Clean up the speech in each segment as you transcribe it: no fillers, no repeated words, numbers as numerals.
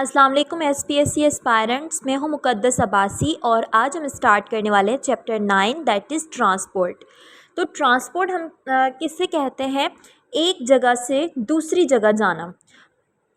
अस्सलाम वालेकुम SPSC aspirants. मैं हूं मुक़द्दस अब्बासी और आज हम स्टार्ट करने वाले हैं चैप्टर 9 दैट इज़ ट्रांसपोर्ट। तो ट्रांसपोर्ट हम किससे कहते हैं? एक जगह से दूसरी जगह जाना।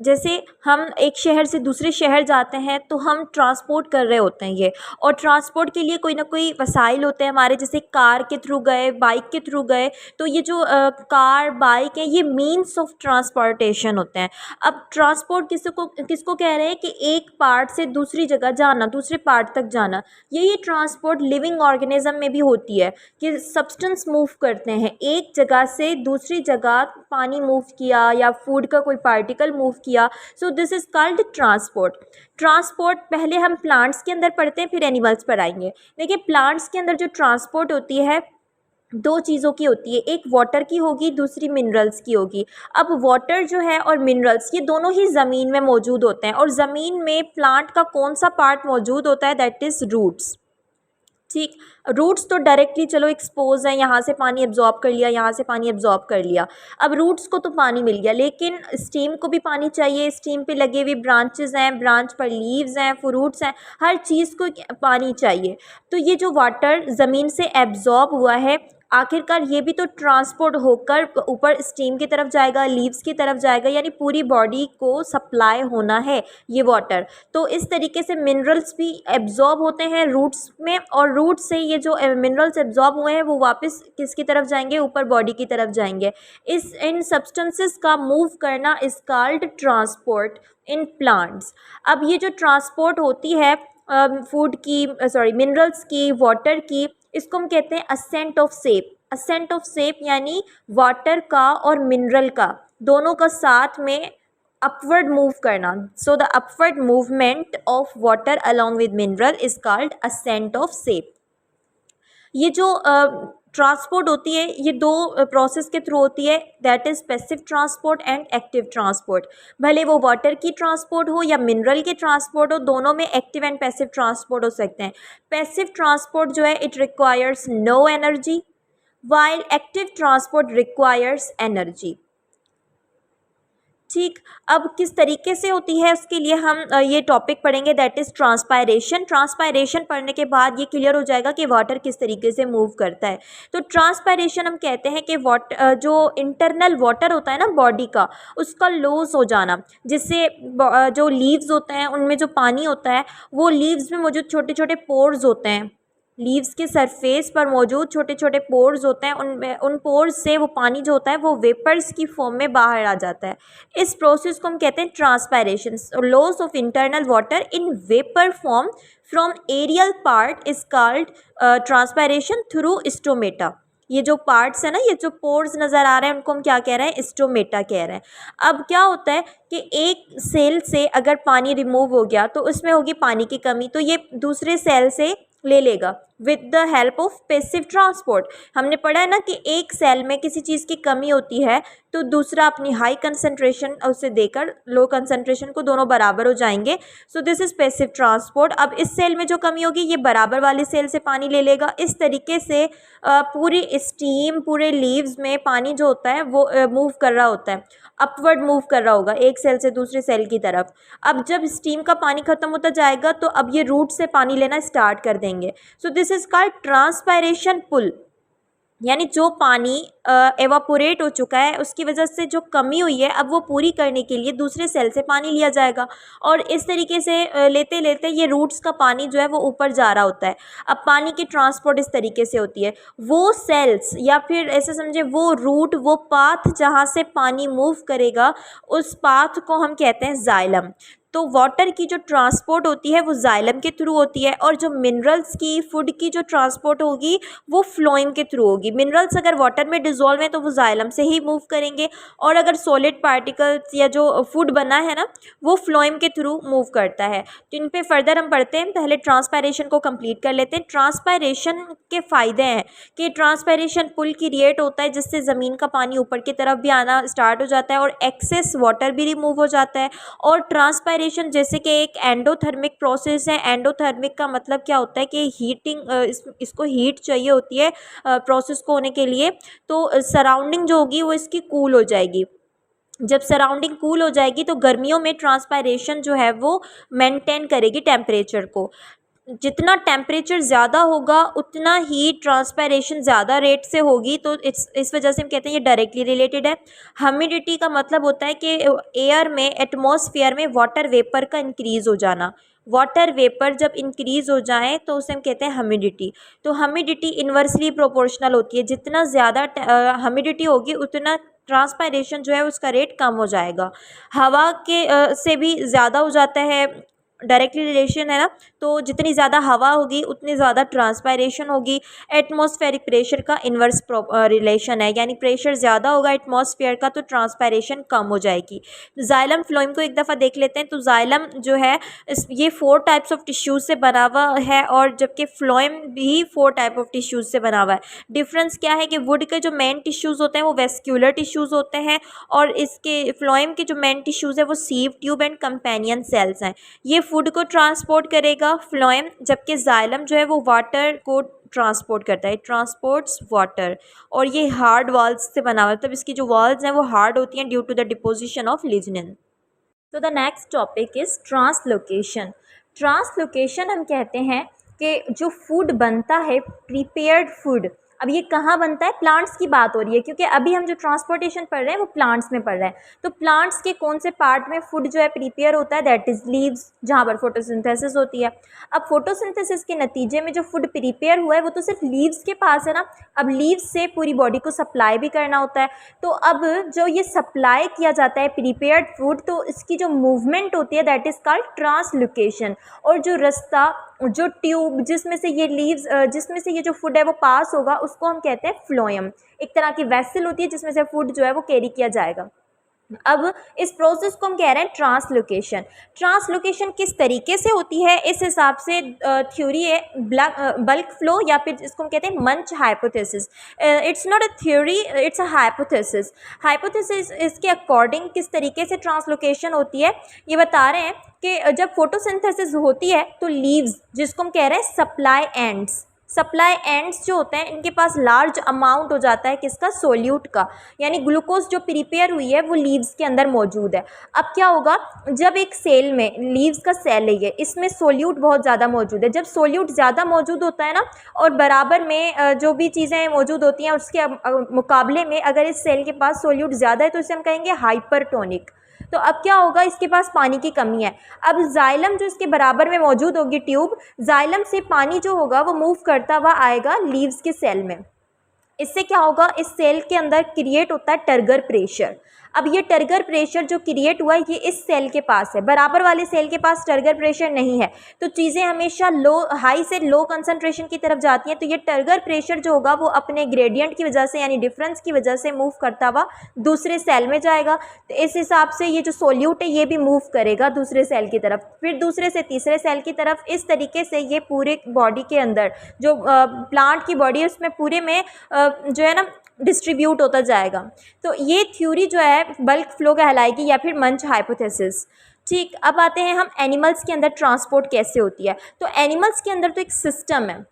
जैसे हम एक शहर से दूसरे शहर जाते हैं तो हम ट्रांसपोर्ट कर रहे होते हैं ये, और ट्रांसपोर्ट के लिए कोई ना कोई वसाइल होते हैं हमारे, जैसे कार के थ्रू गए, बाइक के थ्रू गए। तो ये जो कार बाइक है ये मीन्स ऑफ ट्रांसपोर्टेशन होते हैं। अब ट्रांसपोर्ट किसको किसको कह रहे हैं कि एक पार्ट से दूसरी जगह जाना, दूसरे पार्ट तक जाना। यही ट्रांसपोर्ट लिविंग ऑर्गेनिज्म में भी होती है कि सब्सटेंस मूव करते हैं एक जगह से दूसरी जगह। पानी मूव किया या फूड का कोई पार्टिकल मूव किया, so this is called transport. Transport पहले हम प्लांट्स के अंदर पढ़ते हैं, फिर एनिमल्स पर आएंगे। देखिए, प्लांट्स के अंदर जो ट्रांसपोर्ट होती है दो चीज़ों की होती है, एक वाटर की होगी, दूसरी मिनरल्स की होगी। अब वाटर जो है और मिनरल्स ये दोनों ही ज़मीन में मौजूद होते हैं, और ज़मीन में प्लांट का कौन सा पार्ट मौजूद होता है? That is roots. ठीक, रूट्स तो डायरेक्टली चलो एक्सपोज है, यहाँ से पानी एब्जॉर्ब कर लिया, यहाँ से पानी एब्जॉर्ब कर लिया। अब रूट्स को तो पानी मिल गया, लेकिन स्टीम को भी पानी चाहिए। स्टीम पे लगे हुए ब्रांचेस हैं, ब्रांच पर लीव्स हैं, फ्रूट्स हैं, हर चीज़ को पानी चाहिए। तो ये जो वाटर ज़मीन से एब्जॉर्ब हुआ है, आखिरकार ये भी तो ट्रांसपोर्ट होकर ऊपर स्टीम की तरफ जाएगा, लीव्स की तरफ जाएगा, यानी पूरी बॉडी को सप्लाई होना है ये वाटर। तो इस तरीके से मिनरल्स भी एब्जॉर्ब होते हैं रूट्स में, और रूट से ये जो मिनरल्स एब्जॉर्ब हुए हैं वो वापस किसकी तरफ जाएंगे? ऊपर बॉडी की तरफ जाएंगे। इन सब्सटेंसेस का मूव करना is called transport in plants. अब ये जो ट्रांसपोर्ट होती है फूड की, मिनरल्स की, वाटर की, इसको हम कहते हैं ascent of sap. Ascent of sap यानी वाटर का और मिनरल का दोनों का साथ में अपवर्ड मूव करना। So the upward movement of water along with mineral is called ascent of sap. ये जो ट्रांसपोर्ट होती है ये दो प्रोसेस के थ्रू होती है, that is passive transport and active transport. भले वो वाटर की ट्रांसपोर्ट हो या मिनरल के ट्रांसपोर्ट हो, दोनों में एक्टिव एंड पैसिव ट्रांसपोर्ट हो सकते हैं। पैसिव ट्रांसपोर्ट जो है it requires no energy, while active transport requires energy. ठीक, अब किस तरीके से होती है उसके लिए हम ये टॉपिक पढ़ेंगे, दैट इज़ ट्रांसपायरेशन। ट्रांसपायरेशन पढ़ने के बाद ये क्लियर हो जाएगा कि वाटर किस तरीके से मूव करता है। तो ट्रांसपायरेशन हम कहते हैं कि जो इंटरनल वाटर होता है ना बॉडी का, उसका लॉस हो जाना, जिससे जो लीव्स होते हैं उनमें जो पानी होता है वो लीव्स में मौजूद छोटे छोटे पोर्स होते हैं। लीव्स के सरफेस पर मौजूद छोटे छोटे पोर्स होते हैं, उनमें उन पोर्स से वो पानी जो होता है वो वेपर्स की फॉर्म में बाहर आ जाता है। इस प्रोसेस को हम कहते हैं transpiration. Loss of internal water in vapour form from aerial part is called transpiration through stomata. ये जो पार्ट्स है ना, ये जो पोर्स नज़र आ रहे हैं, उनको हम क्या कह रहे हैं? स्टोमेटा कह रहे हैं। अब क्या होता है कि एक सेल से अगर पानी रिमूव हो गया तो उसमें होगी पानी की कमी, तो ये दूसरे सेल से ले लेगा with the help of passive transport. हमने पढ़ा है ना कि एक सेल में किसी चीज़ की कमी होती है तो दूसरा अपनी हाई कंसंट्रेशन उसे देकर लो कंसंट्रेशन को, दोनों बराबर हो जाएंगे। So this is passive transport. अब इस सेल में जो कमी होगी ये बराबर वाली सेल से पानी ले लेगा। इस तरीके से पूरी स्टीम, पूरे लीव्स में पानी जो होता है वो मूव कर रहा होता है, अपवर्ड मूव कर रहा होगा एक सेल से दूसरे सेल की तरफ। अब जब स्टीम का पानी खत्म होता जाएगा तो अब ये रूट से पानी लेना स्टार्ट कर देंगे। So this is called transpiration pull, यानी जो पानी एवापोरेट हो चुका है उसकी वजह से जो कमी हुई है अब वो पूरी करने के लिए दूसरे सेल से पानी लिया जाएगा, और इस तरीके से लेते लेते ये रूट्स का पानी जो है वो ऊपर जा रहा होता है। अब पानी की ट्रांसपोर्ट इस तरीके से होती है, वो सेल्स या फिर ऐसे समझे वो रूट, वो पाथ जहाँ से पानी मूव करेगा उस पाथ को हम कहते हैं जाइलम। तो वाटर की जो ट्रांसपोर्ट होती है वो जाइलम के थ्रू होती है, और जो मिनरल्स की, फूड की जो ट्रांसपोर्ट होगी वो फ्लोएम के थ्रू होगी। मिनरल्स अगर वाटर में डिजोल्व हैं तो वो जाइलम से ही मूव करेंगे, और अगर सॉलिड पार्टिकल्स या जो फूड बना है ना वो फ्लोएम के थ्रू मूव करता है। तो इन पे फर्दर हम पढ़ते हैं, पहले ट्रांसपायरेशन को कंप्लीट कर लेते हैं। ट्रांसपायरेशन के फ़ायदे हैं कि ट्रांसपायरेशन पुल क्रिएट होता है जिससे ज़मीन का पानी ऊपर की तरफ भी आना स्टार्ट हो जाता है, और एक्सेस वाटर भी रिमूव हो जाता है। और ट्रांसपायरेशन जैसे कि एक एंडोथर्मिक प्रोसेस है। एंडोथर्मिक का मतलब क्या होता है कि हीटिंग, इसको हीट चाहिए होती है प्रोसेस को होने के लिए, तो सराउंडिंग जो होगी वो इसकी कूल हो जाएगी। जब सराउंडिंग कूल हो जाएगी तो गर्मियों में ट्रांसपायरेशन जो है वो मेंटेन करेगी टेम्परेचर को। जितना टेम्परेचर ज़्यादा होगा उतना ही ट्रांसपायरेशन ज़्यादा रेट से होगी, तो इस वजह से हम कहते हैं ये डायरेक्टली रिलेटेड है। ह्यूमिडिटी का मतलब होता है कि एयर में, एटमॉस्फेयर में वाटर वेपर का इंक्रीज़ हो जाना। वाटर वेपर जब इंक्रीज़ हो जाए तो उसे हम कहते हैं ह्यूमिडिटी। तो ह्यूमिडिटी इन्वर्सली प्रोपोर्शनल होती है, जितना ज़्यादा ह्यूमिडिटी होगी उतना ट्रांसपायरेशन जो है उसका रेट कम हो जाएगा। हवा के से भी ज़्यादा हो जाता है, डायरेक्टली रिलेशन है ना। तो जितनी ज़्यादा हवा होगी उतनी ज़्यादा ट्रांसपायरेशन होगी। एटमॉस्फेरिक प्रेशर का इन्वर्स रिलेशन है, यानी प्रेशर ज़्यादा होगा एटमॉस्फेयर का तो ट्रांसपायरेशन कम हो जाएगी। जाइलम फ्लोएम को एक दफ़ा देख लेते हैं। तो जाइलम जो है ये 4 टाइप्स ऑफ टिश्यूज़ से बना हुआ है, और जबकि फ्लोएम भी 4 टाइप ऑफ टिश्यूज़ से बना हुआ है। डिफरेंस क्या है कि वुड के जो मेन टिश्यूज़ होते हैं वो वेस्क्यूलर टिश्यूज़ होते हैं, और इसके फ्लोएम के जो मेन टिश्यूज़ है वो sieve tube and companion cells हैं। ये फूड को ट्रांसपोर्ट करेगा फ्लोएम, जबकि जाइलम जो है वो वाटर को ट्रांसपोर्ट करता है, ट्रांसपोर्ट्स वाटर। और ये हार्ड वॉल्स से बना हुआ है, मतलब इसकी जो वॉल्स हैं वो हार्ड होती हैं due to the deposition of lignin. तो the next topic is translocation. Translocation हम कहते हैं कि जो फूड बनता है, प्रिपेयर्ड फूड, अब ये कहाँ बनता है, प्लांट्स की बात हो रही है, क्योंकि अभी हम जो ट्रांसपोर्टेशन पढ़ रहे हैं वो प्लांट्स में पढ़ रहे हैं। तो प्लांट्स के कौन से पार्ट में फूड जो है प्रिपेयर होता है, दैट इज़ लीव्स, जहाँ पर फोटोसिंथेसिस होती है। अब फोटोसिंथेसिस के नतीजे में जो फूड प्रिपेयर हुआ है वो तो सिर्फ लीव्स के पास है ना। अब लीव्स से पूरी बॉडी को सप्लाई भी करना होता है। तो अब जो ये सप्लाई किया जाता है प्रिपेयर्ड फूड, तो इसकी जो मूवमेंट होती है दैट इज़ कॉल्ड ट्रांसलोकेशन। और जो रास्ता, जो ट्यूब जिसमें से ये लीव्स, जिसमें से ये जो फूड है वो पास होगा, उसको हम कहते हैं फ्लोएम। एक तरह की वेसल होती है जिसमें से फूड जो है वो कैरी किया जाएगा। अब इस प्रोसेस को हम कह रहे हैं ट्रांसलोकेशन। ट्रांसलोकेशन किस तरीके से होती है, इस हिसाब से थ्योरी है बल्क फ्लो, या फिर इसको हम कहते हैं मंच hypothesis. It's not a theory, it's a hypothesis. Hypothesis इसके अकॉर्डिंग किस तरीके से ट्रांसलोकेशन होती है ये बता रहे हैं कि जब फोटोसिंथेसिस होती है तो लीव्स, जिसको हम कह रहे हैं सप्लाई एंड्स, सप्लाई एंड्स जो होते हैं इनके पास लार्ज अमाउंट हो जाता है किसका, सोल्यूट का, यानी ग्लूकोज जो प्रिपेयर हुई है वो लीव्स के अंदर मौजूद है। अब क्या होगा, जब एक सेल में, लीव्स का सेल है ये, इसमें सोल्यूट बहुत ज़्यादा मौजूद है। जब सोल्यूट ज़्यादा मौजूद होता है ना, और बराबर में जो भी चीज़ें मौजूद होती हैं उसके मुकाबले में अगर इस सेल के पास सोल्यूट ज़्यादा है तो इसे हम कहेंगे हाइपरटोनिक। तो अब क्या होगा, इसके पास पानी की कमी है। अब जाइलम जो इसके बराबर में मौजूद होगी ट्यूब, जाइलम से पानी जो होगा वो मूव करता हुआ आएगा लीव्स के सेल में। इससे क्या होगा, इस सेल के अंदर क्रिएट होता है टर्गर प्रेशर। अब ये टर्गर प्रेशर जो क्रिएट हुआ है ये इस सेल के पास है, बराबर वाले सेल के पास टर्गर प्रेशर नहीं है। तो चीज़ें हमेशा लो, हाई से लो कंसंट्रेशन की तरफ जाती हैं। तो ये टर्गर प्रेशर जो होगा वो अपने ग्रेडियंट की वजह से, यानी डिफरेंस की वजह से मूव करता हुआ दूसरे सेल में जाएगा। तो इस हिसाब से ये जो सोल्यूट है ये भी मूव करेगा दूसरे सेल की तरफ, फिर दूसरे से तीसरे सेल की तरफ। इस तरीके से ये पूरे बॉडी के अंदर जो प्लांट की बॉडी है उसमें पूरे में जो है ना डिस्ट्रीब्यूट होता जाएगा। तो ये थ्योरी जो है बल्क फ्लो कहलाएगी या फिर मंच हाइपोथेसिस। ठीक, अब आते हैं हम एनिमल्स के अंदर ट्रांसपोर्ट कैसे होती है। तो एनिमल्स के अंदर तो एक सिस्टम है,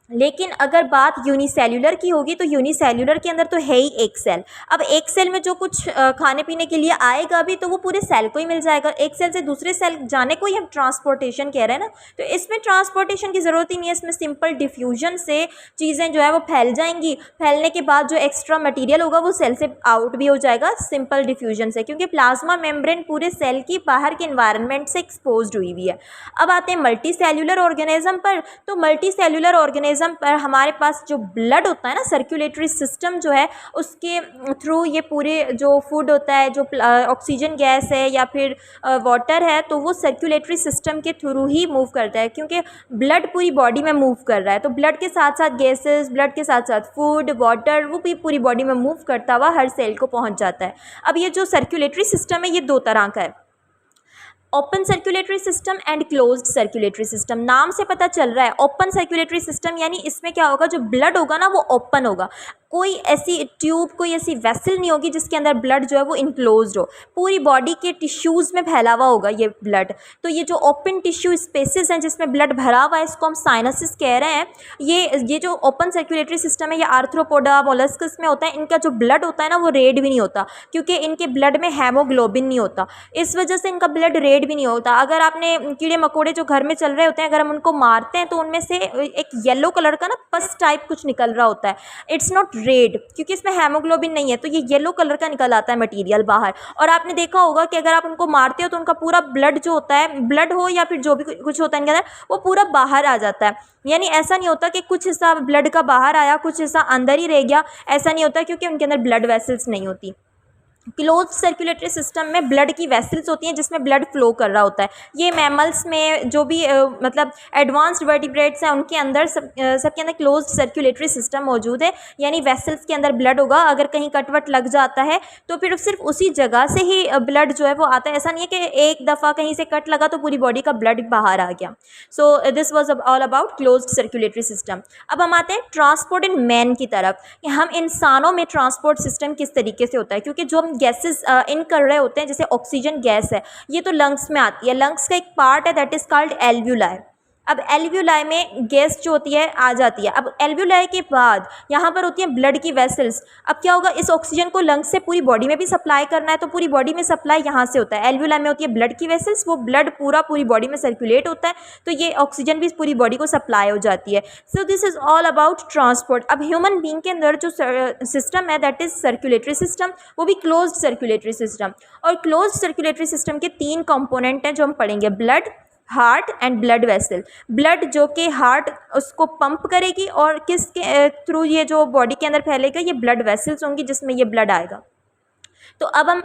लेकिन अगर बात यूनिसेल्युलर की होगी तो यूनिसेल्युलर के अंदर तो है ही एक सेल। अब एक सेल में जो कुछ खाने पीने के लिए आएगा भी तो वो पूरे सेल को ही मिल जाएगा। एक सेल से दूसरे सेल जाने को ही हम ट्रांसपोर्टेशन कह रहे हैं ना। तो इसमें ट्रांसपोर्टेशन की ज़रूरत ही नहीं है, इसमें सिंपल डिफ्यूजन से चीज़ें जो है वो फैल जाएंगी। फैलने के बाद जो एक्स्ट्रा मटीरियल होगा वो सेल से आउट भी हो जाएगा सिंपल डिफ्यूजन से, क्योंकि प्लाज्मा मेम्ब्रेन पूरे सेल की बाहर के इन्वायरमेंट से एक्सपोज्ड हुई हुई है। अब आते हैं मल्टी सेल्यूलर ऑर्गेनिज्म पर। तो मल्टी सेल्यूलर ऑर्गेनिज्म पर हमारे पास जो ब्लड होता है ना, सर्कुलेटरी सिस्टम जो है उसके थ्रू ये पूरे जो फूड होता है, जो ऑक्सीजन गैस है या फिर वाटर है, तो वो सर्कुलेटरी सिस्टम के थ्रू ही मूव करता है, क्योंकि ब्लड पूरी बॉडी में मूव कर रहा है। तो ब्लड के साथ साथ गैसेस, ब्लड के साथ साथ फूड, वाटर, वो भी पूरी बॉडी में मूव करता हुआ हर सेल को पहुंच जाता है। अब ये जो सर्कुलेटरी सिस्टम है ये 2 तरह का है, open circulatory system and closed circulatory system. नाम से पता चल रहा है ओपन सर्कुलेटरी सिस्टम, यानी इसमें क्या होगा, जो ब्लड होगा ना वो ओपन होगा। कोई ऐसी ट्यूब, कोई ऐसी वेसल नहीं होगी जिसके अंदर ब्लड जो है वो इनक्लोज्ड हो। पूरी बॉडी के टिश्यूज़ में फैला हुआ होगा ये ब्लड। तो ये जो ओपन टिश्यू स्पेसेस हैं जिसमें ब्लड भरा हुआ है, इसको हम साइनसिस कह रहे हैं। ये जो ओपन सर्कुलेटरी सिस्टम है, ये आर्थ्रोपोडा मोलस्कस में होता है। इनका जो ब्लड होता है ना वो रेड भी नहीं होता, क्योंकि इनके ब्लड में हेमोग्लोबिन नहीं होता, इस वजह से इनका ब्लड रेड भी नहीं होता। अगर आपने कीड़े मकोड़े जो घर में चल रहे होते हैं, अगर हम उनको मारते हैं तो उनमें से एक येलो कलर का ना पस टाइप कुछ निकल रहा होता है। इट्स नॉट रेड, क्योंकि इसमें हेमोग्लोबिन नहीं है, तो ये येलो कलर का निकल आता है मटेरियल बाहर। और आपने देखा होगा कि अगर आप उनको मारते हो तो उनका पूरा ब्लड जो होता है, ब्लड हो या फिर जो भी कुछ होता है इनके अंदर, वो पूरा बाहर आ जाता है। यानी ऐसा नहीं होता कि कुछ हिस्सा ब्लड का बाहर आया, कुछ हिस्सा अंदर ही रह गया, ऐसा नहीं होता, क्योंकि उनके अंदर ब्लड वेसल्स नहीं होती। क्लोज सर्कुलेटरी सिस्टम में ब्लड की वेसल्स होती हैं जिसमें ब्लड फ्लो कर रहा होता है। ये मैमल्स में जो भी मतलब एडवांस्ड वर्टिब्रेट्स हैं उनके अंदर सबके अंदर क्लोज सर्कुलेटरी सिस्टम मौजूद है, यानी वेसल्स के अंदर ब्लड होगा। अगर कहीं कटवट लग जाता है तो फिर सिर्फ उसी जगह से ही ब्लड जो है वो आता है। ऐसा नहीं है कि एक दफ़ा कहीं से कट लगा तो पूरी बॉडी का ब्लड बाहर आ गया। So this was all about close circulatory system. अब हम आते हैं ट्रांसपोर्ट इन मैन की तरफ, कि हम इंसानों में ट्रांसपोर्ट सिस्टम किस तरीके से होता है। क्योंकि जो हम गैसेस इन कर रहे होते हैं, जैसे ऑक्सीजन गैस है, ये तो लंग्स में आती है। लंग्स का एक पार्ट है दैट इज़ कॉल्ड एल्व्यूलाई। अब एल्व्यूलाई में गैस जो होती है आ जाती है। अब एल्व्यूलाई के बाद यहाँ पर होती है ब्लड की वेसल्स। अब क्या होगा, इस ऑक्सीजन को लंग्स से पूरी बॉडी में भी सप्लाई करना है, तो पूरी बॉडी में सप्लाई यहाँ से होता है। एल्व्यूलाई में होती है ब्लड की वेसल्स, वो ब्लड पूरी बॉडी में सर्कुलेट होता है, तो ये ऑक्सीजन भी पूरी बॉडी को सप्लाई हो जाती है। So this is all about transport. अब ह्यूमन बींग के अंदर जो सिस्टम है दैट इज़ सर्कुलेटरी सिस्टम, वो भी क्लोज्ड सर्कुलेटरी सिस्टम। और क्लोज्ड सर्कुलेटरी सिस्टम के 3 कंपोनेंट हैं जो हम पढ़ेंगे, blood, heart and blood vessel. Blood जो कि हार्ट उसको पंप करेगी, और किसके थ्रू ये जो बॉडी के अंदर फैलेगा, ये ब्लड वेसल्स होंगी जिसमें ये ब्लड आएगा। तो अब हम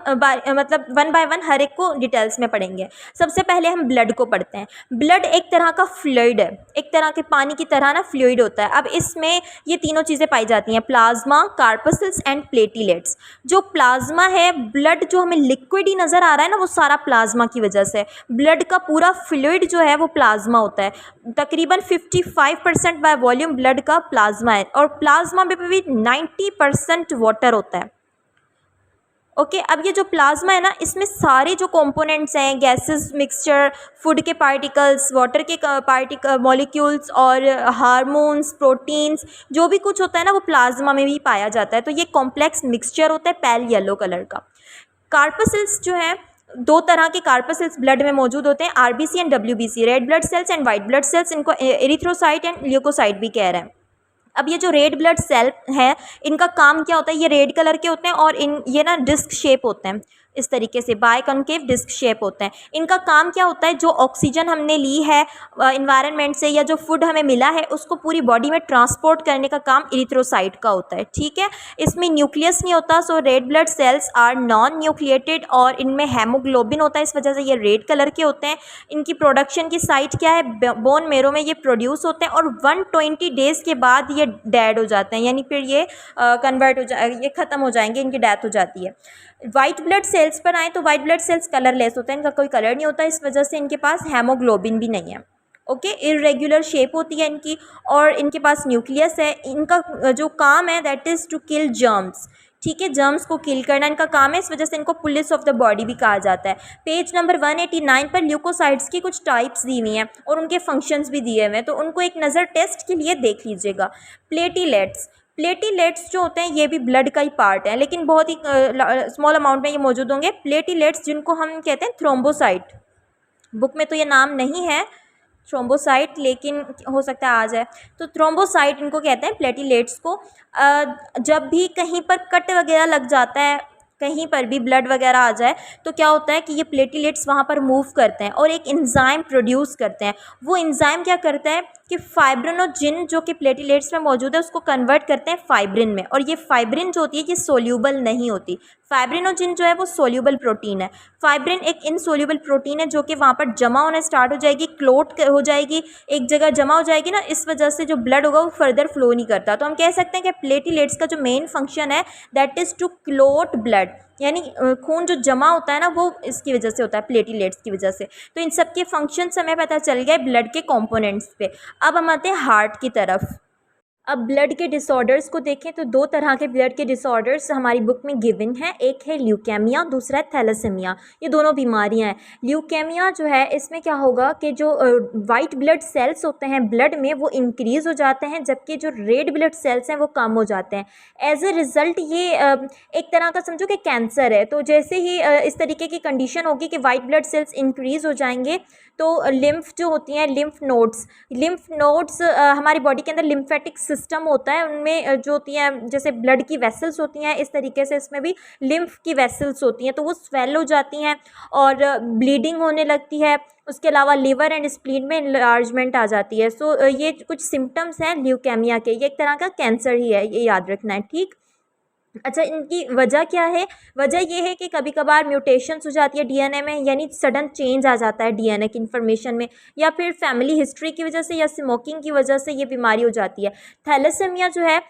मतलब वन बाय वन हर एक को डिटेल्स में पढ़ेंगे। सबसे पहले हम ब्लड को पढ़ते हैं। ब्लड एक तरह का फ्लूइड है, एक तरह के पानी की तरह ना फ्लूइड होता है। अब इसमें ये तीनों चीज़ें पाई जाती हैं, प्लाज्मा, कार्पसल्स एंड प्लेटिलेट्स। जो प्लाज्मा है, ब्लड जो हमें लिक्विड ही नज़र आ रहा है ना, वो सारा प्लाज्मा की वजह से। ब्लड का पूरा फ्लूइड जो है वो प्लाज्मा होता है। तकरीबन 55% बाय वॉल्यूम ब्लड का प्लाज्मा है, और प्लाज्मा में भी 90% वाटर होता है। ओके अब ये जो प्लाज्मा है ना, इसमें सारे जो कंपोनेंट्स हैं, गैसेस मिक्सचर, फूड के पार्टिकल्स, वाटर के मॉलिक्यूल्स और हार्मोन्स, प्रोटीन्स, जो भी कुछ होता है ना वो प्लाज्मा में भी पाया जाता है। तो ये कॉम्प्लेक्स मिक्सचर होता है पेल येलो कलर का। कार्पसल्स जो है, 2 तरह के कार्पसल्स ब्लड में मौजूद होते हैं, RBC and WBC, red blood sales and white blood cells. इनको एरिथ्रोसाइट एंड ल्यूकोसाइट भी कह रहे हैं। अब ये जो रेड ब्लड सेल है, इनका काम क्या होता है, ये रेड कलर के होते हैं और ये ना डिस्क शेप होते हैं, इस तरीके से बायकॉन्केव डिस्क शेप होते हैं। इनका काम क्या होता है, जो ऑक्सीजन हमने ली है इन्वायरमेंट से, या जो फूड हमें मिला है, उसको पूरी बॉडी में ट्रांसपोर्ट करने का काम इरिथ्रोसाइट का होता है। ठीक है, इसमें न्यूक्लियस नहीं होता। So red blood cells are non nucleated, और इनमें हेमोग्लोबिन होता है, इस वजह से ये रेड कलर के होते हैं। इनकी प्रोडक्शन की साइट क्या है, बोन मेरो में ये प्रोड्यूस होते हैं, और 120 डेज़ के बाद ये डेड हो जाते हैं, यानी फिर ये कन्वर्ट हो जाए, ये ख़त्म हो जाएंगे, इनकी डेथ हो जाती है। वाइट ब्लड सेल्स पर आए तो वाइट ब्लड सेल्स कलरलेस होते हैं, इनका कोई कलर नहीं होता, इस वजह से इनके पास हेमोग्लोबिन भी नहीं है। ओके, इरेगुलर शेप होती है इनकी, और इनके पास न्यूक्लियस है। इनका जो काम है that is to kill germs. ठीक है, जर्म्स को किल करना इनका काम है, इस वजह से इनको पुलिस ऑफ द बॉडी भी कहा जाता है। पेज नंबर 189 पर ल्यूकोसाइट्स की कुछ टाइप्स दी हुई हैं और उनके फंक्शंस भी दिए हुए हैं, तो उनको एक नज़र टेस्ट के लिए देख लीजिएगा। प्लेटिलेट्स, प्लेटिलेट्स जो होते हैं ये भी ब्लड का ही पार्ट है, लेकिन बहुत ही स्मॉल अमाउंट में ये मौजूद होंगे। प्लेटिलेट्स जिनको हम कहते हैं थ्रोम्बोसाइट, बुक में तो ये नाम नहीं है थ्रोम्बोसाइट, लेकिन हो सकता है आ जाए, तो थ्रोम्बोसाइट इनको कहते हैं प्लेटिलेट्स को। जब भी कहीं पर कट वगैरह लग जाता है, कहीं पर भी ब्लड वगैरह आ जाए, तो क्या होता है कि ये प्लेटिलेट्स वहाँ पर मूव करते हैं और एक एंजाइम प्रोड्यूस करते हैं। वो एंजाइम क्या करता है कि फाइब्रिनोजिन जो कि प्लेटिलेट्स में मौजूद है उसको कन्वर्ट करते हैं फाइब्रिन में, और ये फाइब्रिन जो होती है ये सोल्यूबल नहीं होती। फाइब्रिनोजिन जो है वो सोल्यूबल प्रोटीन है, फाइब्रिन एक इनसोल्यूबल प्रोटीन है जो कि वहाँ पर जमा होना स्टार्ट हो जाएगी, क्लोट हो जाएगी, एक जगह जमा हो जाएगी ना, इस वजह से जो ब्लड होगा वो फर्दर फ्लो नहीं करता। तो हम कह सकते हैं कि प्लेटिलेट्स का जो मेन फंक्शन है that is to clot blood, यानी खून जो जमा होता है ना वो इसकी वजह से होता है, प्लेटिलेट्स की वजह से। तो इन सब के फंक्शंस हमें पता चल गए ब्लड के कंपोनेंट्स पे। अब हम आते हैं हार्ट की तरफ। अब ब्लड के डिसऑर्डर्स को देखें तो दो तरह के ब्लड के डिसऑर्डर्स हमारी बुक में गिवन है। एक है ल्यूकेमिया, दूसरा है थैलेसीमिया। ये दोनों बीमारियां हैं। ल्यूकेमिया जो है इसमें क्या होगा कि जो वाइट ब्लड सेल्स होते हैं ब्लड में वो इंक्रीज़ हो जाते हैं, जबकि जो रेड ब्लड सेल्स हैं वो कम हो जाते हैं। एज ए रिज़ल्ट ये एक तरह का समझो कि कैंसर है। तो जैसे ही इस तरीके की कंडीशन होगी कि वाइट ब्लड सेल्स इंक्रीज़ हो जाएंगे तो लिम्फ जो होती हैं, लिम्फ नोड्स हमारी बॉडी के अंदर लिम्फेटिक सिस्टम होता है, उनमें जो होती हैं जैसे ब्लड की वेसल्स होती हैं, इस तरीके से इसमें भी लिम्फ की वेसल्स होती हैं, तो वो स्वेल हो जाती हैं और ब्लीडिंग होने लगती है। उसके अलावा लिवर एंड स्प्लीन में इनलार्जमेंट आ जाती है। सो ये कुछ सिम्टम्स हैं ल्यूकेमिया के। ये एक तरह का कैंसर ही है, ये याद रखना है, ठीक। अच्छा, इनकी वजह क्या है? वजह ये है कि कभी कभार म्यूटेशंस हो जाती है डीएनए में, यानी सडन चेंज आ जाता है डीएनए की इन्फॉर्मेशन में, या फिर फैमिली हिस्ट्री की वजह से या स्मोकिंग की वजह से ये बीमारी हो जाती है। थैलेसीमिया जो है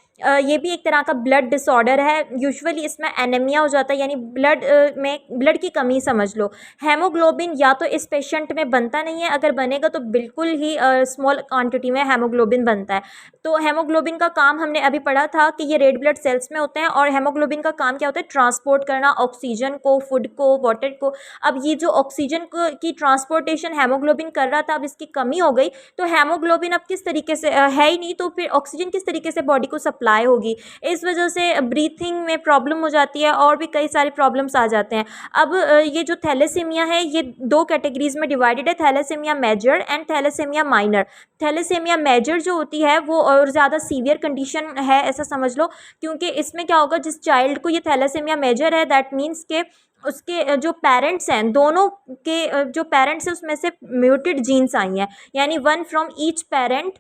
ये भी एक तरह का ब्लड डिसऑर्डर है। यूजुअली इसमें एनीमिया हो जाता है, यानी ब्लड की कमी समझ लो। हेमोग्लोबिन या तो इस पेशेंट में बनता नहीं है, अगर बनेगा तो बिल्कुल ही स्मॉल क्वांटिटी में हेमोग्लोबिन बनता है। तो हेमोग्लोबिन का काम हमने अभी पढ़ा था कि ये रेड ब्लड सेल्स में होते हैं, और हेमोग्लोबिन का काम क्या होता है? ट्रांसपोर्ट करना ऑक्सीजन को, फूड को, वाटर को। अब ये जो ऑक्सीजन की ट्रांसपोर्टेशन हेमोग्लोबिन कर रहा था, अब इसकी कमी हो गई, तो हेमोग्लोबिन अब किस तरीके से है ही नहीं, तो फिर ऑक्सीजन किस तरीके से बॉडी को सप्लाई होगी? इस वजह से ब्रीथिंग में प्रॉब्लम हो जाती है और भी कई सारे प्रॉब्लम्स आ जाते हैं। अब ये जो थैलेसीमिया है ये दो कैटेगरीज में डिवाइडेड है, thalassemia major and thalassemia minor. Thalassemia major जो होती है वो और ज़्यादा सीवियर कंडीशन है, ऐसा समझ लो, क्योंकि इसमें क्या होगा, जिस चाइल्ड को ये थैलेसीमिया मेजर है, दैट मीन्स के उसके जो पेरेंट्स हैं, दोनों के जो पेरेंट्स हैं उसमें से म्यूटेड जीन्स आई हैं, यानी वन फ्रॉम ईच पेरेंट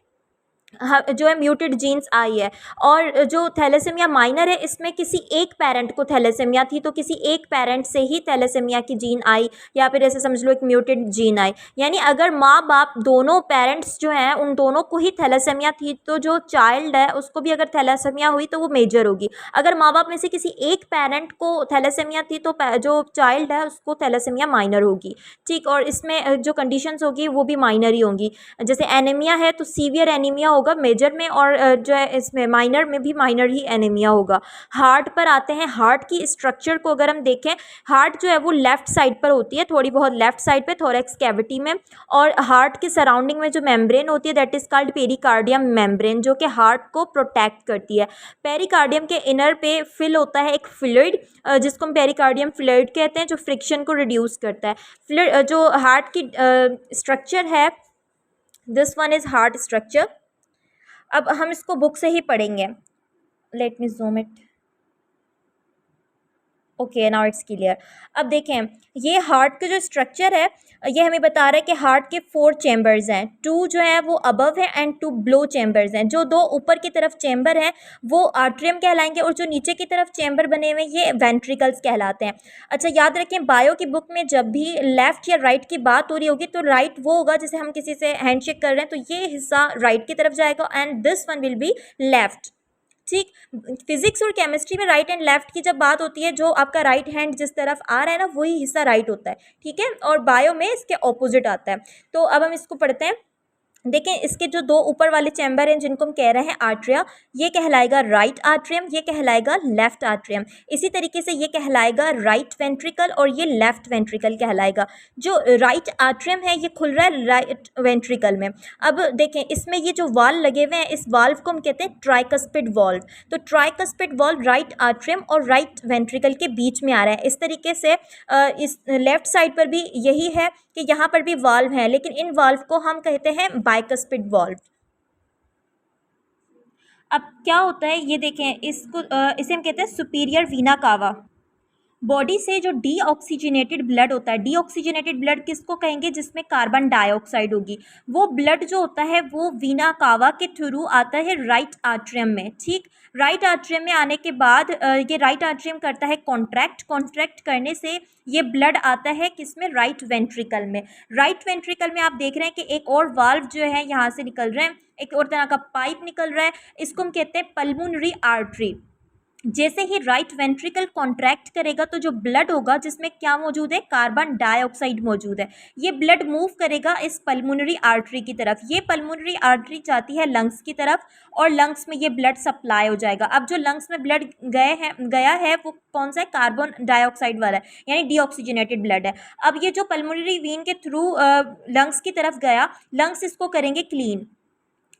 जो है म्यूटेड जीन्स आई है। और जो थैलेसीमिया माइनर है इसमें किसी एक पेरेंट को थैलेसीमिया थी, तो किसी एक पेरेंट से ही थैलेसीमिया की जीन आई, या फिर ऐसे समझ लो एक म्यूटेड जीन आई। यानी अगर माँ बाप दोनों पेरेंट्स जो हैं उन दोनों को ही थैलेसीमिया थी, तो जो चाइल्ड है उसको भी अगर थैलेसीमिया हुई तो वो मेजर होगी। अगर माँ बाप में से किसी एक पेरेंट को थैलेसीमिया थी तो जो चाइल्ड है उसको थैलेसीमिया माइनर होगी, ठीक। और इसमें जो कंडीशंस होगी वो भी माइनर ही होंगी। जैसे एनीमिया है तो सीवियर एनीमिया होगा मेजर में, और जो है इसमें माइनर में भी माइनर ही एनीमिया होगा। हार्ट पर आते हैं। हार्ट की स्ट्रक्चर को अगर हम देखें, हार्ट जो है वो लेफ्ट साइड पर होती है, थोड़ी बहुत लेफ्ट साइड पे थोरैक्स कैविटी में, और हार्ट के सराउंडिंग में जो मेम्ब्रेन होती है that is called pericardium membrane, जो कि हार्ट को प्रोटेक्ट करती है। पेरिकार्डियम के इनर पे फिल होता है एक फ्लूइड, जिसको हम पेरिकार्डियम फ्लूइड कहते हैं, जो फ्रिक्शन को रिड्यूस करता है। फ्लूइड जो हार्ट की स्ट्रक्चर है, this one is heart structure. अब हम इसको बुक से ही पढ़ेंगे। Let me zoom it. Okay, now it's clear. अब देखें, ये हार्ट का जो स्ट्रक्चर है ये हमें बता रहा है कि हार्ट के 4 चैम्बर्स हैं। 2 जो है वो अबव है एंड 2 बिलो चैम्बर्स हैं। जो 2 ऊपर की तरफ चैम्बर हैं वो आर्ट्रियम कहलाएंगे, और जो नीचे की तरफ चैम्बर बने हुए हैं ये वेंट्रिकल्स कहलाते हैं। अच्छा, याद रखें, बायो की बुक में जब भी लेफ्ट या राइट की बात हो रही होगी तो राइट वो होगा जैसे हम किसी से हैंडशेक कर रहे हैं, तो ये हिस्सा राइट की तरफ जाएगा and this one will be left, ठीक। फिजिक्स और केमिस्ट्री में राइट एंड लेफ्ट की जब बात होती है, जो आपका राइट हैंड जिस तरफ आ रहा है ना वही हिस्सा राइट होता है, ठीक है। और बायो में इसके ऑपोजिट आता है। तो अब हम इसको पढ़ते हैं। देखें, इसके जो 2 ऊपर वाले चैम्बर हैं जिनको हम कह रहे हैं आर्ट्रिया, ये कहलाएगा राइट आर्ट्रियम, ये कहलाएगा लेफ्ट आर्ट्रियम। इसी तरीके से ये कहलाएगा राइट वेंट्रिकल और ये लेफ्ट वेंट्रिकल कहलाएगा। जो राइट आर्ट्रियम है ये खुल रहा है राइट वेंट्रिकल में। अब देखें, इसमें ये जो वाल्व लगे हुए हैं इस वाल्व को हम कहते हैं ट्राइकस्पिड वाल्व। तो ट्राइकस्पिड वाल्व राइट आर्ट्रियम और राइट वेंट्रिकल के बीच में आ रहा है। इस तरीके से इस लेफ्ट साइड पर भी यही है कि यहाँ पर भी वाल्व है, लेकिन इन वाल्व को हम कहते हैं बाइकस्पिड वाल्व। अब क्या होता है ये देखें, इसे हम कहते हैं सुपीरियर वीना कावा। बॉडी से जो डीऑक्सीजनेटेड ब्लड होता है, डीऑक्सीजनेटेड ब्लड किसको कहेंगे? जिसमें कार्बन डाइऑक्साइड होगी। वो ब्लड जो होता है वो वीना कावा के थ्रू आता है राइट आर्ट्रियम में, ठीक। राइट आर्ट्रियम में आने के बाद ये राइट आर्ट्रियम करता है कॉन्ट्रैक्ट करने से ये ब्लड आता है किसमें? राइट वेंट्रिकल में। राइट वेंट्रिकल में आप देख रहे हैं कि एक और वाल्व जो है यहाँ से निकल रहे हैं, एक और तरह का पाइप निकल रहा है, इसको हम कहते हैं पल्मोनरी आर्टरी। जैसे ही राइट वेंट्रिकल कॉन्ट्रैक्ट करेगा तो जो ब्लड होगा जिसमें क्या मौजूद है, कार्बन डाइऑक्साइड मौजूद है, ये ब्लड मूव करेगा इस पल्मोनरी आर्टरी की तरफ। ये पल्मोनरी आर्टरी जाती है लंग्स की तरफ और लंग्स में ये ब्लड सप्लाई हो जाएगा। अब जो लंग्स में ब्लड गया है वो कौन सा है, कार्बन डाइऑक्साइड वाला है, यानी डीऑक्सीजनेटेड ब्लड है। अब ये जो पल्मोनरी वेन के थ्रू लंग्स की तरफ गया, लंग्स इसको करेंगे क्लीन,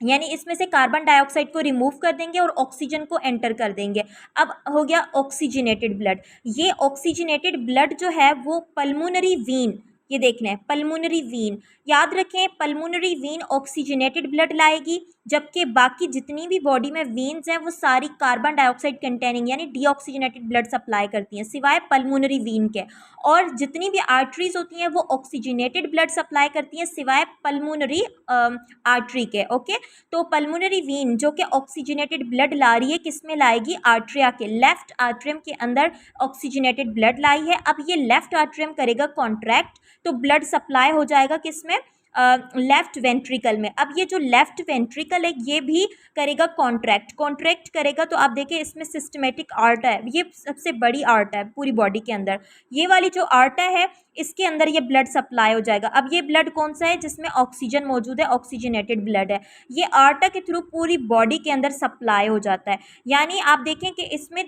यानी इसमें से कार्बन डाइऑक्साइड को रिमूव कर देंगे और ऑक्सीजन को एंटर कर देंगे। अब हो गया ऑक्सीजनेटेड ब्लड। ये ऑक्सीजनेटेड ब्लड जो है वो पल्मोनरी वीन, ये देखना है पल्मोनरी वीन, याद रखें पल्मोनरी वीन ऑक्सीजनेटेड ब्लड लाएगी, जबकि बाकी जितनी भी बॉडी में वीन्स हैं वो सारी कार्बन डाइऑक्साइड कंटेनिंग यानी डीऑक्सीजनेटेड ब्लड सप्लाई करती हैं, सिवाय पल्मोनरी वीन के। और जितनी भी आर्टरीज होती हैं वो ऑक्सीजनेटेड ब्लड सप्लाई करती हैं, सिवाय पल्मोनरी आर्टरी के। ओके, तो पल्मोनरी वीन जो कि ऑक्सीजनेटेड ब्लड ला रही है, किस में लाएगी, आर्ट्रिया के लेफ्ट आर्ट्रियम के अंदर ऑक्सीजनेटेड ब्लड लाई है। अब ये लेफ्ट आर्ट्रियम करेगा कॉन्ट्रैक्ट, तो ब्लड सप्लाई हो जाएगा किस में, लेफ्ट वेंट्रिकल में। अब ये जो लेफ्ट वेंट्रिकल है ये भी करेगा कॉन्ट्रैक्ट करेगा। तो आप देखिए इसमें सिस्टमेटिक आर्ट है, ये सबसे बड़ी आर्ट है पूरी बॉडी के अंदर। ये वाली जो आर्ट है इसके अंदर ये ब्लड सप्लाई हो जाएगा। अब ये ब्लड कौन सा है, जिसमें ऑक्सीजन मौजूद है, ऑक्सीजनेटेड ब्लड है। ये आर्टा के थ्रू पूरी बॉडी के अंदर सप्लाई हो जाता है। यानी आप देखें कि इसमें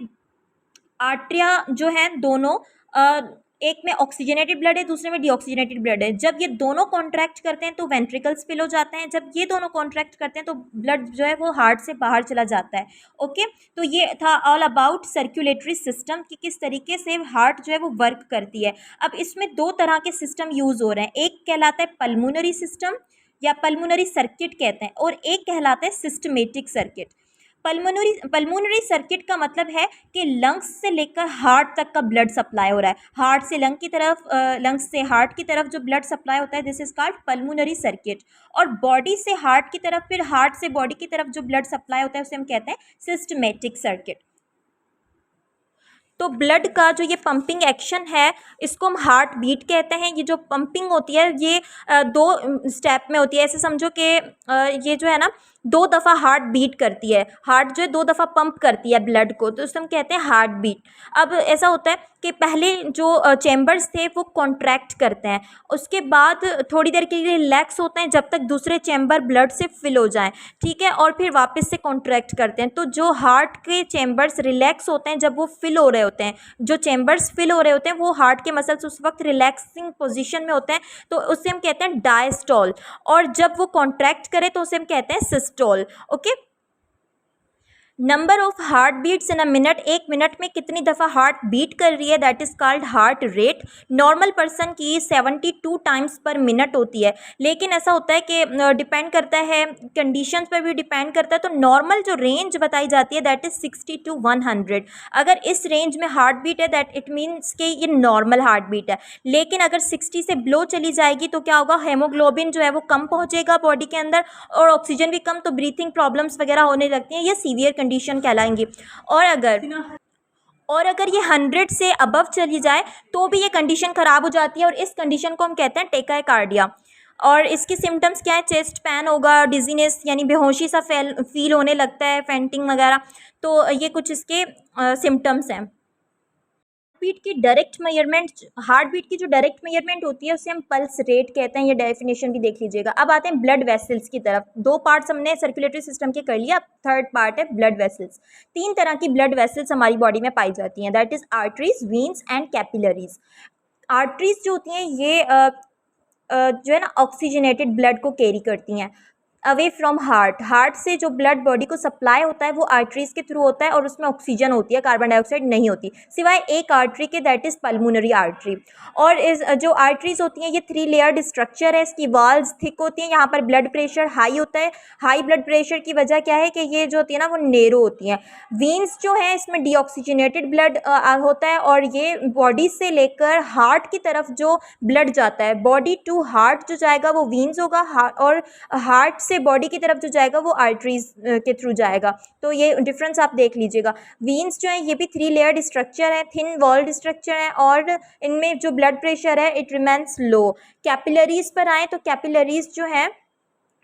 आर्टरिया जो है दोनों, एक में ऑक्सीजनेटेड ब्लड है, दूसरे में डीऑक्सीजनेटेड ब्लड है। जब ये दोनों कॉन्ट्रैक्ट करते हैं तो वेंट्रिकल्स फिल हो जाते हैं, जब ये दोनों कॉन्ट्रैक्ट करते हैं तो ब्लड जो है वो हार्ट से बाहर चला जाता है। ओके, तो ये था ऑल अबाउट सर्कुलेटरी सिस्टम कि किस तरीके से हार्ट जो है वो वर्क करती है। अब इसमें दो तरह के सिस्टम यूज हो रहे हैं, एक कहलाता है पल्मोनरी सिस्टम या पल्मोनरी सर्किट कहते हैं, और एक कहलाता है सिस्टमेटिक सर्किट। पल्मोनरी सर्किट का मतलब है कि लंग्स से लेकर हार्ट तक का ब्लड सप्लाई हो रहा है, हार्ट से लंग की तरफ, लंग्स से हार्ट की तरफ जो ब्लड सप्लाई होता है this is called pulmonary circuit. और बॉडी से हार्ट की तरफ, फिर हार्ट से बॉडी की तरफ जो ब्लड सप्लाई होता है उसे हम कहते हैं सिस्टमेटिक सर्किट। तो ब्लड का जो ये पंपिंग एक्शन है इसको हम हार्ट बीट कहते हैं। ये जो पंपिंग होती है ये दो स्टेप में होती है। ऐसे समझो कि ये जो है ना 2 दफ़ा हार्ट बीट करती है, हार्ट जो है 2 दफ़ा पंप करती है ब्लड को, तो उसे हम कहते हैं हार्ट बीट। अब ऐसा होता है कि पहले जो चैम्बर्स थे वो कॉन्ट्रैक्ट करते हैं, उसके बाद थोड़ी देर के लिए रिलैक्स होते हैं जब तक दूसरे चैम्बर ब्लड से फिल हो जाएं, ठीक है, और फिर वापस से कॉन्ट्रैक्ट करते हैं। तो जो हार्ट के चैम्बर्स रिलैक्स होते हैं जब वो फिल हो रहे होते हैं, जो चैम्बर्स फिल हो रहे होते हैं वो हार्ट के मसल्स उस वक्त रिलैक्सिंग पोजीशन में होते हैं, तो उससे हम कहते हैं डायस्टोल। और जब वो कॉन्ट्रैक्ट करे तो उसे हम कहते हैं systole. Okay, number of heart beats in a minute, एक मिनट में कितनी दफ़ा हार्ट बीट कर रही है, that is called heart rate. Normal person की 72 टाइम्स पर मिनट होती है, लेकिन ऐसा होता है कि डिपेंड करता है, कंडीशंस पर भी डिपेंड करता है। तो नॉर्मल जो रेंज बताई जाती है दैट इज़ 60 to 100। अगर इस रेंज में हार्ट बीट है दैट इट मीन्स कि ये नॉर्मल हार्ट बीट है। लेकिन अगर 60 से बिलो चली जाएगी तो क्या होगा, हेमोग्लोबिन जो है वो कम पहुँचेगा बॉडी के अंदर और ऑक्सीजन भी कम, तो ब्रीथिंग प्रॉब्लम्स वगैरह होने लगती हैं, ये सीवियर कंडीशन कहलाएंगी। और अगर ये 100 से अबव चली जाए तो भी ये कंडीशन ख़राब हो जाती है, और इस कंडीशन को हम कहते हैं टेकाकार्डिया। और इसकी सिम्टम्स क्या है, चेस्ट पैन होगा, डिजीनेस यानी बेहोशी सा फील होने लगता है, फेंटिंग वगैरह, तो ये कुछ इसके सिम्टम्स हैं। बीट की डायरेक्ट मेजरमेंट, हार्ट बीट की जो डायरेक्ट मेजरमेंट होती है उसे हम पल्स रेट कहते हैं, ये डेफिनेशन भी देख लीजिएगा। अब आते हैं ब्लड वेसल्स की तरफ। 2 पार्ट्स हमने सर्कुलेटरी सिस्टम के कर लिया, अब थर्ड पार्ट है ब्लड वेसल्स। 3 तरह की ब्लड वेसल्स हमारी बॉडी में पाई जाती हैं, that is arteries, veins and capillaries. Arteries जो होती हैं ये जो है ना ऑक्सीजनेटेड ब्लड को कैरी करती हैं अवे फ्रॉम हार्ट। हार्ट से जो ब्लड बॉडी को सप्लाई होता है वो आर्टरीज के थ्रू होता है और उसमें ऑक्सीजन होती है, कार्बन डाइऑक्साइड नहीं होती, सिवाय एक आर्टरी के, दैट इज़ पल्मोनरी आर्टरी। और इस जो आर्टरीज होती हैं ये 3 लेयर्ड स्ट्रक्चर है, इसकी वॉल्स थिक होती हैं, यहाँ पर ब्लड प्रेशर हाई होता है। हाई ब्लड प्रेशर की वजह क्या है कि ये जो होती है ना वो नेरो होती हैं। वीन्स जो है इसमें डीऑक्सीजनेटेड ब्लड होता है और ये बॉडी से लेकर हार्ट की तरफ जो ब्लड जाता है, बॉडी टू हार्ट जो जाएगा वो वीन्स होगा, और हार्ट से बॉडी की तरफ जो जाएगा वो आर्टरीज के थ्रू जाएगा। तो ये डिफरेंस आप देख लीजिएगा। वीन्स जो है ये भी 3 लेयर्ड स्ट्रक्चर है, थिन वॉल्ड स्ट्रक्चर है, और इनमें जो ब्लड प्रेशर है इट रिमेंस लो। कैपिलरीज पर आए तो कैपिलरीज जो है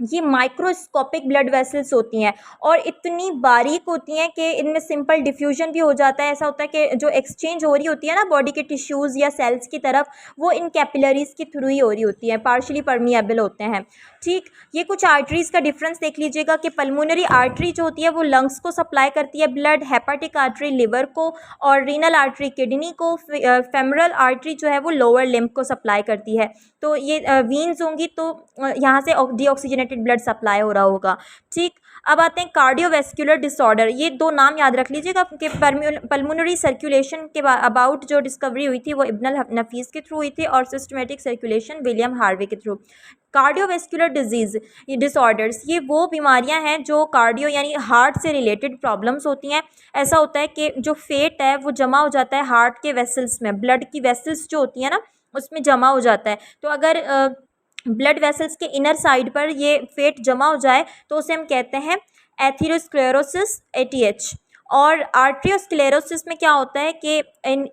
ये माइक्रोस्कोपिक ब्लड वेसल्स होती हैं और इतनी बारीक होती हैं कि इनमें सिंपल डिफ्यूजन भी हो जाता है। ऐसा होता है कि जो एक्सचेंज हो रही होती है ना बॉडी के टिश्यूज़ या सेल्स की तरफ, वो इन कैपिलरीज़ के थ्रू ही हो रही होती है, पार्शली परमिएबल होते हैं। ठीक, ये कुछ आर्टरीज़ का डिफरेंस देख लीजिएगा कि पल्मोनरी आर्टरी जो होती है वो लंग्स को सप्लाई करती है ब्लड, हेपेटिक आर्टरी लिवर को, और रीनल आर्टरी किडनी को, फेमरल आर्टरी जो है वो लोअर लिम्ब को सप्लाई करती है। तो ये वीन्स होंगी तो यहाँ से डीऑक्सीजनेटेड ब्लड सप्लाई हो रहा होगा। ठीक, अब आते हैं कार्डियोवैस्कुलर डिसऑर्डर। ये दो नाम याद रख लीजिएगा कि पल्मोनरी सर्कुलेशन के अबाउट जो डिस्कवरी हुई थी वो इब्न नफीस के थ्रू हुई थी और सिस्टमेटिक सर्कुलेशन विलियम हार्वे के थ्रू। कार्डियोवैस्कुलर डिजीज़, ये डिसऑर्डर्स, ये वो बीमारियां हैं जो कार्डियो यानी हार्ट से रिलेटेड प्रॉब्लम्स होती हैं। ऐसा होता है कि जो फेट है वो जमा हो जाता है हार्ट के वेसल्स में, ब्लड की वेसल्स जो होती है ना उसमें जमा हो जाता है। तो अगर ब्लड वेसल्स के इनर साइड पर ये फेट जमा हो जाए तो उसे हम कहते हैं एथेरोस्क्लेरोसिस, ATH। और आर्ट्रियोस्क्लेरोसिस में क्या होता है कि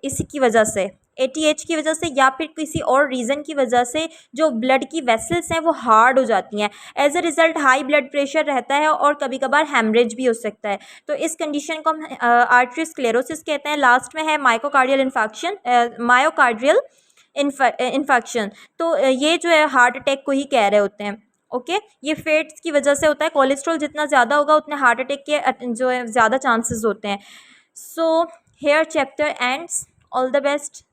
इसी की वजह से, ATH की वजह से या फिर किसी और रीज़न की वजह से जो ब्लड की वेसल्स हैं वो हार्ड हो जाती हैं। As a result high blood pressure रहता है और कभी कभार हेमरेज भी हो सकता है। तो इस कंडीशन को हम आर्ट्रियोस्क्लेरोसिस कहते हैं। लास्ट में है मायोकार्डियल इन्फेक्शन, मायोकार्डियल इन्फेक्शन। तो ये जो है हार्ट अटैक को ही कह रहे होते हैं। ओके, ये फैट्स की वजह से होता है। कोलेस्ट्रॉल जितना ज़्यादा होगा उतने हार्ट अटैक के जो है ज़्यादा चांसेस होते हैं। So here chapter ends. All the best.